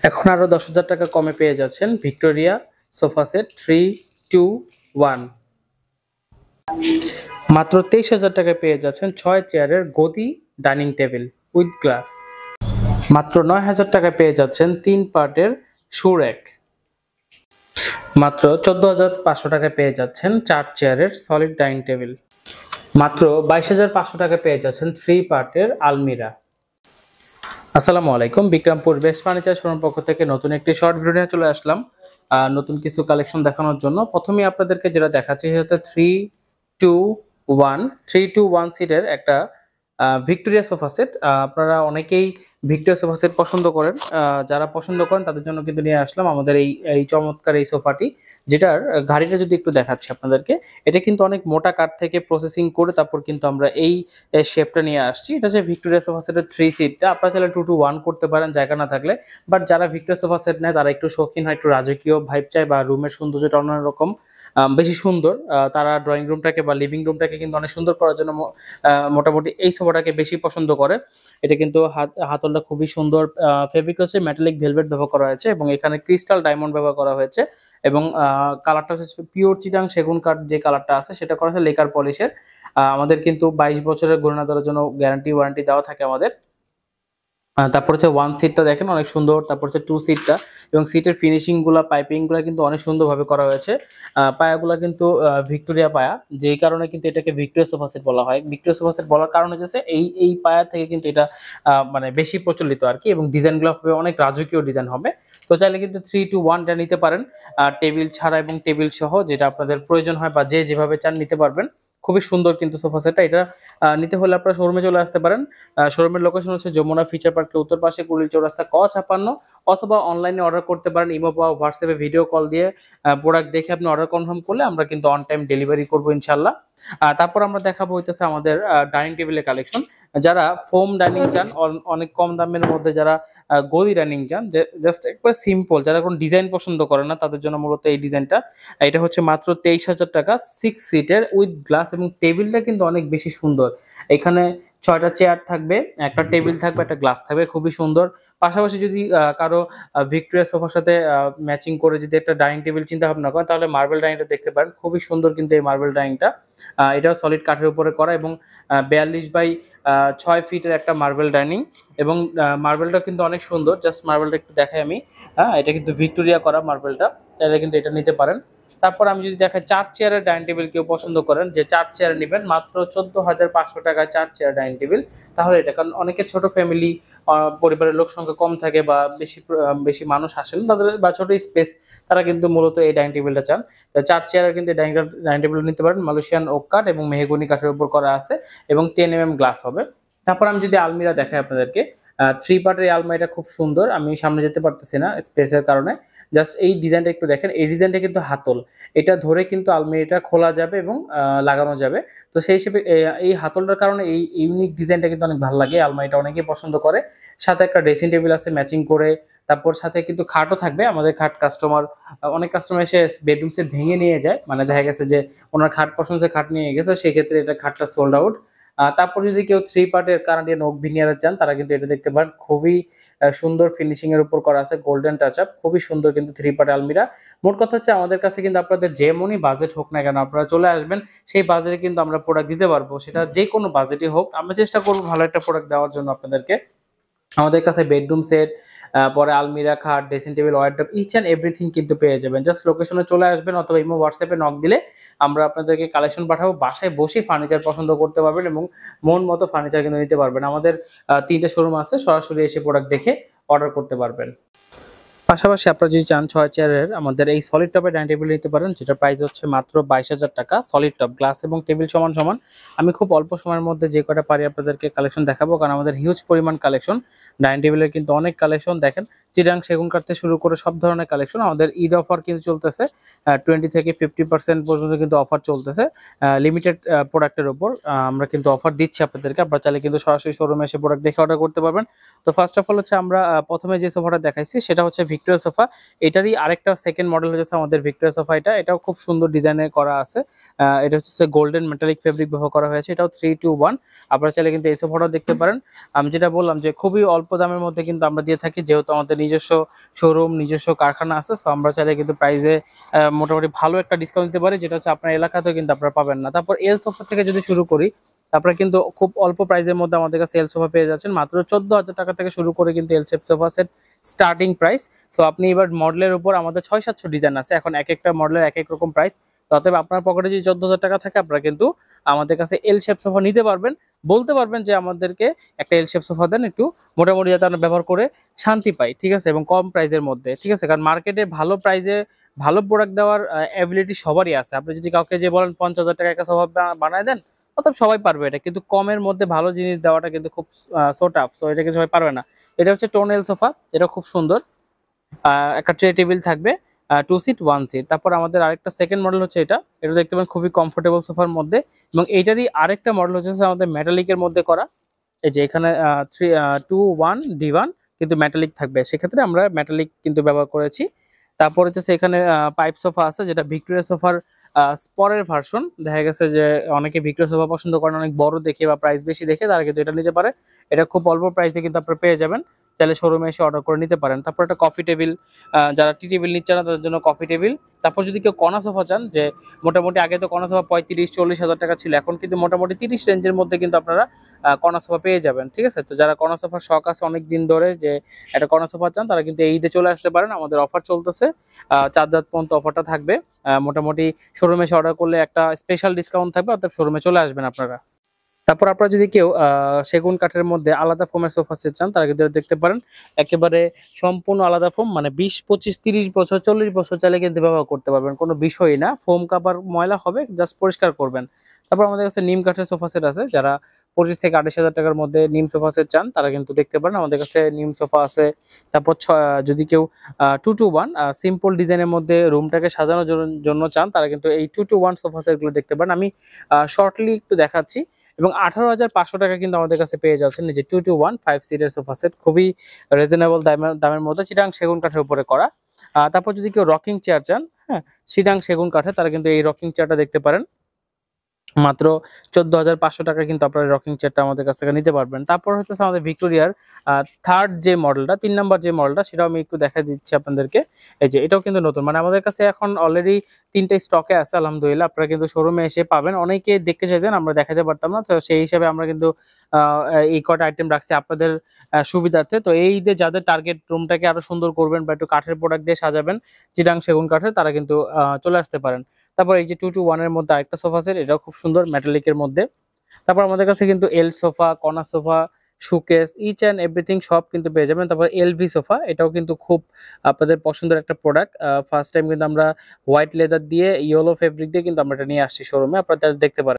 এখন আরো 10,000 টাকা কমে পেয়ে যাচ্ছেন ভিক্টোরিয়া সোফা সেট 3-2-1 মাত্র 23,000 টাকায় পেয়ে যাচ্ছেন 6 চেয়ারের গদি ডাইনিং টেবিল উইথ গ্লাস। মাত্র 9,000 টাকায় পেয়ে যাচ্ছেন 3 পার্টের শু র‍্যাক। মাত্র 14,500 টাকায় পেয়ে যাচ্ছেন 4 চেয়ারের সলিড ডাইনিং টেবিল। মাত্র 22,500 টাকায় পেয়ে যাচ্ছেন 3 পার্টের আলমিরা। আসসালামু আলাইকুম, বিক্রমপুর বেস্ট ফার্নিচার শোরুম পক্ষ থেকে নতুন একটি শর্ট ভিডিও নিয়ে চলে আসলাম নতুন কিছু কালেকশন দেখানোর জন্য। প্রথমেই আপনাদেরকে যেটা দেখাচ্ছি সেটা হচ্ছে 3-2-1 সিটের একটা ভিক্টোরিয়া সোফা সেট। আপনারা অনেকেই ভিক্টোরিয়া সোফা সেট পছন্দ করেন, যারা পছন্দ করেন তাদের জন্য কিন্তু নিয়ে আসলাম আমাদের এই চমৎকার এই সোফাটি, যেটার গাড়িটা যদি একটু দেখাচ্ছি আপনাদেরকে। এটা কিন্তু অনেক মোটা কাঠ থেকে প্রসেসিং করে তারপর কিন্তু আমরা এই শেপটা নিয়ে আসছি। এটা হচ্ছে ভিক্টোরিয়া সোফা সেটের 3 সিটটা। আপনারা চাইলে 2-1 করতে পারেন জায়গা না থাকলে, বাট যারা ভিক্টোরিয়া সোফা সেট নেয় তারা একটু শৌখিন হয়, একটু রাজকীয় ভাইব চায় বা রুমের সৌন্দর্যটা অন্যরকম বেশি সুন্দর, তারা ড্রয়িং রুমটাকে বা লিভিং রুমটাকে কিন্তু অনেক সুন্দর করার জন্য মোটামুটি এই সোফাটাকে বেশি পছন্দ করে। এটা কিন্তু হাতলটা খুবই সুন্দর, ফেব্রিক হচ্ছে মেটালিক ভেলভেট ব্যবহার করা হয়েছে এবং এখানে ক্রিস্টাল ডায়মন্ড ব্যবহার করা হয়েছে এবং কালারটা হচ্ছে পিওর চিটাং সেগুন কাঠ, যে কালারটা আছে সেটা করা হয়েছে লেকার পলিশের। আমাদের কিন্তু 22 বছরের গণনা দেওয়ার জন্য গ্যারান্টি ওয়ারেন্টি দেওয়া থাকে আমাদের। তারপর হচ্ছে 1 সিটটা দেখেন অনেক সুন্দর, তারপর হচ্ছে 2 সিটটা এবং সিটের ফিনিশিং গুলা পাইপিং গুলা কিন্তু অনেক সুন্দরভাবে করা হয়েছে। পায়াগুলা কিন্তু ভিক্টোরিয়া পায়া, যেই কারণে কিন্তু এটাকে ভিক্টোরিয়া সোফা সেট বলা হয়। ভিক্টোরিয়া সোফা সেট বলার কারণ হচ্ছে এই পায়া থেকে কিন্তু এটা মানে বেশি প্রচলিত আর কি, এবং ডিজাইনগুলো হবে অনেক রাজকীয় ডিজাইন হবে। তো চাইলে কিন্তু 3-2-1টা নিতে পারেন, টেবিল ছাড়া এবং টেবিল সহ, যেটা আপনাদের প্রয়োজন হয় বা যে যেভাবে চান নিতে পারবেন। খুবই সুন্দর কিন্তু সোফা সেটটা। এটা নিতে হলে আপনারা শোরুমে চলে আসতে পারেন। শোরুমের লোকেশন হচ্ছে যমুনা ফিচার পার্কের উত্তর পাশে কুড়িল চৌরাস্তা ক 56, অথবা অনলাইনে অর্ডার করতে পারেন ইমো বা হোয়াটসঅ্যাপে ভিডিও কল দিয়ে প্রোডাক্ট দেখে আপনি অর্ডার কনফার্ম করলে আমরা কিন্তু অন টাইম ডেলিভারি করবো ইনশাল্লাহ। তারপর আমরা দেখাবো হইতেছে আমাদের ডাইনিং টেবিলের কালেকশন। যারা ফোম ডাইনিং চান অনেক কম দামের মধ্যে, যারা গদি ডাইনিং চান জাস্ট একবার সিম্পল, যারা কোনো ডিজাইন পছন্দ করে না তাদের জন্য মূলত এই ডিজাইনটা। এটা হচ্ছে মাত্র 23,000 টাকা, 6 সিটের উইথ গ্লাস এবং টেবিলটা কিন্তু অনেক বেশি সুন্দর। এখানে 6টা চেয়ার থাকবে, একটা টেবিল থাকবে, একটা গ্লাস থাকবে, খুবই সুন্দর। পাশাপাশি যদি কারো ভিক্টোরিয়া সোফার সাথে ম্যাচিং করে যদি একটা ডাইনিং টেবিল চিন্তা ভাবনা করেন তাহলে মার্বেল ডাইনিংটা দেখতে পারেন, খুবই সুন্দর কিন্তু এই মার্বেল ডাইনিংটা। এটাও সলিড কাঠের উপরে করা এবং 42 বাই 6 ফিটের একটা মার্বেল ডাইনিং এবং মার্বেলটা কিন্তু অনেক সুন্দর। জাস্ট মার্বেলটা একটু দেখাই আমি। এটা কিন্তু ভিক্টোরিয়া করা মার্বেলটা, চাইলে কিন্তু এটা নিতে পারেন। তারপর আমি যদি দেখাই 4 চেয়ারের ডাইনিং টেবিল কেউ পছন্দ করেন, যে 4 চেয়ার নেবেন মাত্র 14,500 টাকায় 4 চেয়ার ডাইনিং টেবিল, তাহলে এটা, কারণ অনেকে ছোট ফ্যামিলি, পরিবারের লোক সংখ্যা কম থাকে বা বেশি মানুষ আসেন তাদের, বা ছোট স্পেস, তারা কিন্তু মূলত এই ডাইনিং টেবিলটা চান। 4 চেয়ারের কিন্তু ডাইনিং টেবিল নিতে পারেন। মালয়েশিয়ান ওক কাঠ এবং মেহগনি কাঠের উপর করা আছে এবং 10 mm গ্লাস হবে। তারপর আমি যদি আলমিরা দেখাই আপনাদেরকে, 3 পার্টের এই আলমারিটা খুব সুন্দর। আমি সামনে যেতে পারতেছি না স্পেসের কারণে, জাস্ট এই ডিজাইনটা একটু দেখেন। এই ডিজাইনটা কিন্তু হাতল, এটা ধরে কিন্তু আলমারিটা খোলা যাবে এবং লাগানো যাবে। তো সেই হিসেবে এই হাতলটার কারণে এই ইউনিক ডিজাইনটা কিন্তু অনেক ভালো লাগে, আলমারিটা অনেকেই পছন্দ করে। সাথে একটা ড্রেসিং টেবিল আছে ম্যাচিং করে, তারপর সাথে কিন্তু খাটও থাকবে। আমাদের খাট অনেক কাস্টমার এসে বেডরুম সেট ভেঙে নিয়ে যায়, মানে দেখা গেছে যে ওনার খাট পছন্দ খাট নিয়ে গেছে, সেই ক্ষেত্রে এটা খাটটা সোল্ড আউট। তারপর যদি কেউ 3 পার্টের কানাডিয়ান ওক ভিনিয়ার চান তারা কিন্তু এটা দেখতে পারেন, খুবই সুন্দর ফিনিশিং এর উপর করা আছে, গোল্ডেন টাচ আপ, খুবই সুন্দর কিন্তু 3 পার্ট আলমিরা। মোট কথা হচ্ছে আমাদের কাছে কিন্তু আপনাদের যেমনই বাজেট হোক না কেন আপনারা চলে আসবেন, সেই বাজেটে কিন্তু আমরা প্রোডাক্ট দিতে পারবো, সেটা যে কোনো বাজেটই হোক। আমরা চেষ্টা করবো ভালো একটা প্রোডাক্ট দেওয়ার জন্য আপনাদেরকে। আমাদের কাছে বেডরুম সেট, পরে আলমিরা, খাট, dressing table, wardrobe, each and everything কিন্তু পেয়ে যাবেন। জাস্ট লোকেশনে চলে আসবেন অথবা ইমো হোয়াটসঅ্যাপে নক দিলে আমরা আপনাদেরকে কালেকশন পাঠাবো। বাসায় বসে ফার্নিচার পছন্দ করতে পারবেন এবং মন মতো ফার্নিচার কিন্তু নিতে পারবেন। আমাদের 3টে শোরুম আছে, সরাসরি এসে প্রোডাক্ট দেখে অর্ডার করতে পারবেন। পাশাপাশি আপনারা যদি চান 6 চেয়ারের আমাদের এই সলিড টপের ডাইনিং টেবিল নিতে পারেন, যেটা প্রাইস হচ্ছে মাত্র 22,000 টাকা। সলিড টপ, গ্লাস এবং টেবিল সমান সমান। আমি খুব অল্প সময়ের মধ্যে যে কটা পারি আপনাদেরকে কালেকশন দেখাবো, কারণ আমাদের হিউজ পরিমাণ কালেকশন। ডাইনিং টেবিলের কিন্তু অনেক কালেকশন দেখেন, চিটাং সেগুন কাঠ থেকে শুরু করে সব ধরনের কালেকশন। আমাদের ঈদ অফার কিন্তু চলতেছে, 20 থেকে 50% পর্যন্ত কিন্তু অফার চলতেছে লিমিটেড প্রোডাক্টের উপর। আমরা কিন্তু অফার দিচ্ছি আপনাদেরকে, আপনারা চাইলে কিন্তু সরাসরি শোরুমে এসে প্রোডাক্ট দেখে অর্ডার করতে পারবেন। তো ফার্স্ট অফ অল হচ্ছে আমরা প্রথমে যে সোফাটা দেখাইছি সেটা হচ্ছে ভিক্টোরিয়া সোফা, এটারই আরেকটা সেকেন্ড মডেল হচ্ছে আমাদের ভিক্টোরিয়া সোফা। এটাও খুব সুন্দর ডিজাইনে করা আছে। এটা হচ্ছে গোল্ডেন মেটালিক ফেব্রিক ব্যবহার করা হয়েছে। এটাও 3-2-1। আপনারা চাইলে কিন্তু এই সোফাটাও দেখতে পারেন। আমি যেটা বললাম যে খুবই অল্প দামের মধ্যে কিন্তু আমরা দিয়ে থাকি, যেহেতু আমাদের নিজস্ব শোরুম, নিজস্ব কারখানা আছে। সো আমরা চাইলে কিন্তু প্রাইসে মোটামুটি ভালো একটা ডিসকাউন্ট দিতে পারি, যেটা হচ্ছে আপনার এলাকাতেও কিন্তু আপনারা পাবেন না। তারপর এল সোফা থেকে যদি শুরু করি, আপনারা কিন্তু খুব অল্প প্রাইসের মধ্যে আমাদের কাছে এল সোফা পেয়ে যাচ্ছেন। মাত্র 14,000 টাকা থেকে শুরু করে কিন্তু এল shape sofa set starting price. So আপনি এবার মডেলের উপর আমাদের 600-700 ডিজাইন আছে, এখন এক একটা মডেলের এক এক রকম প্রাইস। অতএব আপনার পকেটে যদি 14,000 টাকা থাকে, আপনারা কিন্তু আমাদের কাছে এল শেপ সোফা নিতে পারবেন। বলতে পারবেন যে আমাদেরকে একটা এল শেপ সোফা দেন, একটু মোটামুটি যাতে আমরা ব্যবহার করে শান্তি পাই, ঠিক আছে, এবং কম প্রাইসের মধ্যে, ঠিক আছে। কারণ মার্কেটে ভালো প্রাইসে ভালো প্রোডাক্ট দেওয়ার অ্যাবিলিটি সবারই আছে। আপনি যদি কাউকে যে বলেন 50,000 টাকা একটা সোফা বানায় দেন, অতএব সবাই পারবে এটা, কিন্তু কমের মধ্যে ভালো জিনিস দেওয়াটা কিন্তু খুব সো টাফ। সো এটা কিন্তু সবাই পারবে না। এটা হচ্ছে টোনেল সোফা, এটা খুব সুন্দর। একটা ট্রে টেবিল থাকবে, 2 সিট 1 সিট। তারপর আমাদের আরেকটা সেকেন্ড মডেল হচ্ছে এটা দেখতে পাবেন খুবই কমফোর্টেবল সোফার মধ্যে। এবং এইটারই আরেকটা মডেল হচ্ছে আমাদের মেটালিকের মধ্যে করা। এই যে এখানে 2-1-D1 কিন্তু মেটালিক থাকবে, সেক্ষেত্রে আমরা মেটালিক কিন্তু ব্যবহার করেছি। তারপর হচ্ছে এখানে পাইপ সোফা আছে, যেটা ভিক্টোরিয়া সোফার পরের ভার্সন। দেখা গেছে যে অনেকে ভিক্টোরিয়া সোফা পছন্দ করেন অনেক বড় দেখে বা প্রাইস বেশি দেখে, তারা কিন্তু এটা নিতে পারে। এটা খুব অল্প প্রাইসে কিন্তু আপনারা পেয়ে যাবেন, চাইলে শোরুমে এসে অর্ডার করে নিতে পারেন। তারপর একটা কফি টেবিল, যারা টি টেবিল নিচ্ছে না তাদের জন্য কফি টেবিল। তারপর যদি কেউ কর্নার সোফা চান, যে মোটামুটি আগে তো কর্নার সোফা 35-40 হাজার টাকা ছিল, এখন কিন্তু মোটামুটি 30 রেঞ্জের মধ্যে কিন্তু আপনারা কর্নার সোফা পেয়ে যাবেন, ঠিক আছে। তো যারা কর্নার সোফার শখ আছে অনেক দিন ধরে যে একটা কর্নার সোফা চান, তারা কিন্তু এই ঈদে চলে আসতে পারেন। আমাদের অফার চলতেছে, 4 রাত পর্যন্ত অফারটা থাকবে। মোটামুটি শোরুমে এসে অর্ডার করলে একটা স্পেশাল ডিসকাউন্ট থাকবে, অর্থাৎ শোরুমে চলে আসবেন আপনারা। তারপর আপনারা যদি কেউ সেগুন কাঠের মধ্যে আলাদা ফোমের সোফা সেট চান, তারা কিন্তু দেখতে পারেন। একেবারে সম্পূর্ণ আলাদা ফোম, মানে 20-25-30 বছর 40 বছর চাইলে কিন্তু ব্যবহার করতে পারবেন, কোনো বিষয়ই না। ফোম কাভার ময়লা হবে, জাস্ট পরিষ্কার করবেন। তারপর আমাদের কাছে নিম কাঠের সোফা সেট আছে, যারা 25 থেকে 28 হাজার টাকার মধ্যে নিম সোফা সেট চান, তারা কিন্তু দেখতে পারেন। আমাদের কাছে নিম সোফা আছে। তারপর যদি কেউ 2-1 সিম্পল ডিজাইনের মধ্যে রুমটাকে সাজানোর জন্য চান, তারা কিন্তু এই 2-1 সোফা সেট গুলো দেখতে পারেন। আমি শর্টলি একটু দেখাচ্ছি। এবং 18,500 টাকা কিন্তু আমাদের কাছে পেয়ে যাচ্ছেন এই যে 2-1 5 সিটের সোফা সেট, খুবই রিজনেবল দামের মধ্যে, চিটাং সেগুন কাঠের উপরে করা। তারপর যদি কেউ রকিং চেয়ার চান, হ্যাঁ, চিটাং সেগুন কাঠে, তারা কিন্তু এই রকিং চেয়ারটা দেখতে পারেন। মাত্র 14,500 টাকা কিন্তু আপনারা রকিং চেয়ারটা আমাদের কাছ থেকে নিতে পারবেন। তারপর হচ্ছে আমাদের ভিক্টোরিয়ার থার্ড যে মডেলটা, 3 নাম্বার যে মডেলটা, সেটাও আমি একটু দেখা দিচ্ছি আপনাদেরকে। এই যে এটাও কিন্তু নতুন, মানে আমাদের কাছে এখন অলরেডি 3টে স্টকে আছে আলহামদুলিল্লাহ। আপনারা কিন্তু শোরুমে এসে পাবেন। অনেকে দেখতে চাইতেন, আমরা দেখাতে পারতাম না, তো সেই হিসাবে আমরা কিন্তু এই কটা আইটেম রাখছি আপনাদের সুবিধার্থে। তো এই ঈদে যাদের টার্গেট রুমটাকে আরো সুন্দর করবেন বা একটু কাঠের প্রোডাক্ট দিয়ে সাজাবেন, চিটাং সেগুন কাঠের, তারা কিন্তু চলে আসতে পারেন। তারপর এই যে 2-1 এর মধ্যে আরেকটা সোফা সেট, এটাও খুব সুন্দর মেটালিকের মধ্যে। তারপর আমাদের কাছে কিন্তু L sofa, corner sofa, showcase, each and everything সব কিন্তু পেয়ে যাবেন। তারপর এলভি সোফা, এটাও কিন্তু খুব আপনাদের পছন্দের একটা প্রোডাক্ট। ফার্স্ট টাইম কিন্তু আমরা হোয়াইট লেদার দিয়ে ইয়েলো ফেব্রিক দিয়ে কিন্তু আমরা এটা নিয়ে আসছি শোরুমে, আপনারা দেখতে পারেন।